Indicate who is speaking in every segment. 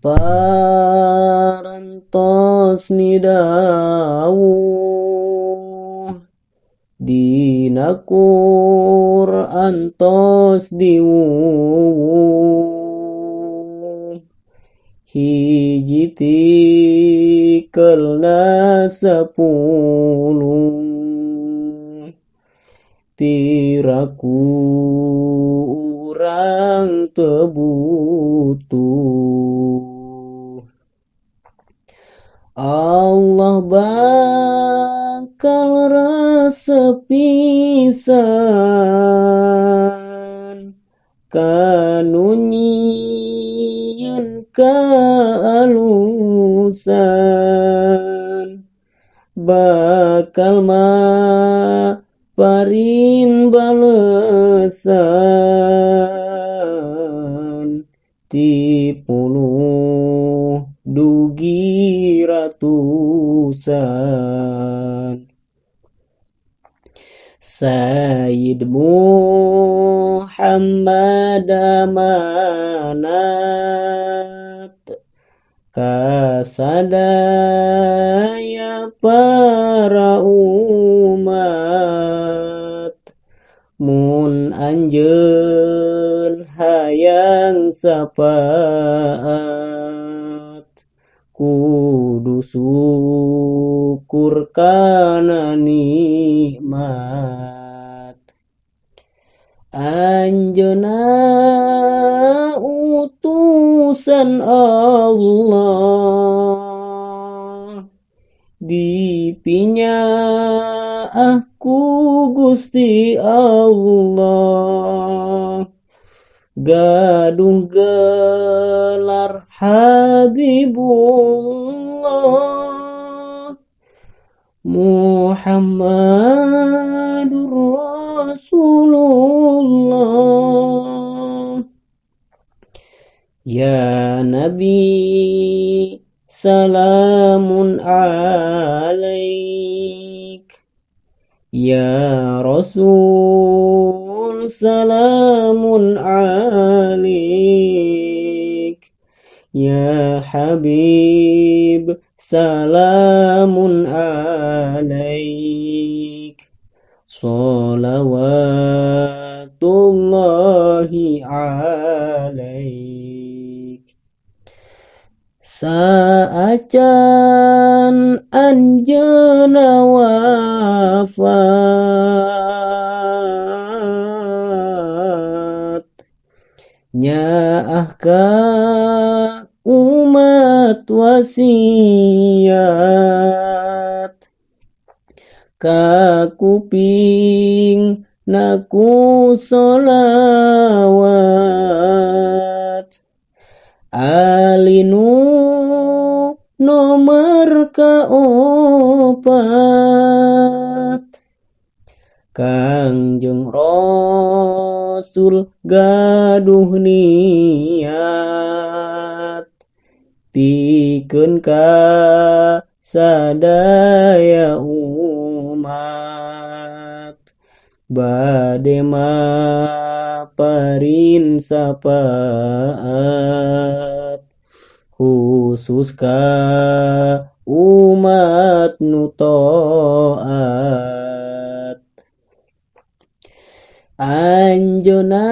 Speaker 1: parantos nidawuh dina Qur'an tos diwuwuh hiji tikelna 10 tiraku urang tebutuh Allah bakal resepisan kanu nyieun kaalusan bakal parin balesan tipuluh dugi ratusan Sayyid Muhammad amanat kasadaya para umat mun anjeun hayang sapaat kudu syukur kana nikmat anjeunna utusan Allah dipinyaah ku Gusti Allah gaduh gelar Habibullah Muhammadur Rasulullah Ya Nabi salamun alaik Ya Rasul salamun alaik Ya Habib salamun alaik Salawatullahi alaik Saacan anjeunna wafat nyaah ka umat wasiat ka kuping naku solawat alinu nomor kaopat Kangjeng Rasul gaduh niat pikeun ka sadaya umat bade maparin sapaat khusus ka umat nu taat anjeunna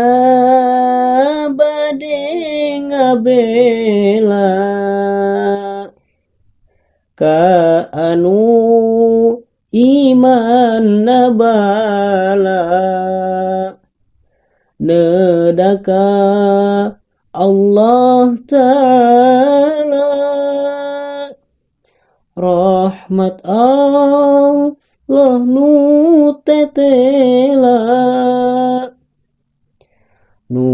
Speaker 1: bade ngabela ka anu iman nabala nedaka Allah Ta'ala rahmat Allah nu tetela nu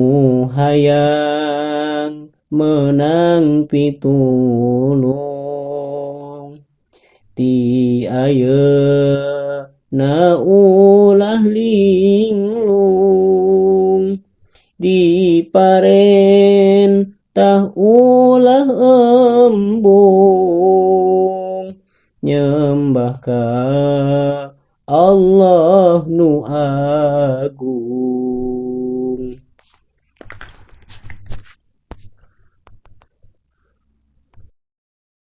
Speaker 1: hayang menang pitulung ti ayeuna ulah linglung diparentah ulah embung nyembah ka Allah nu agung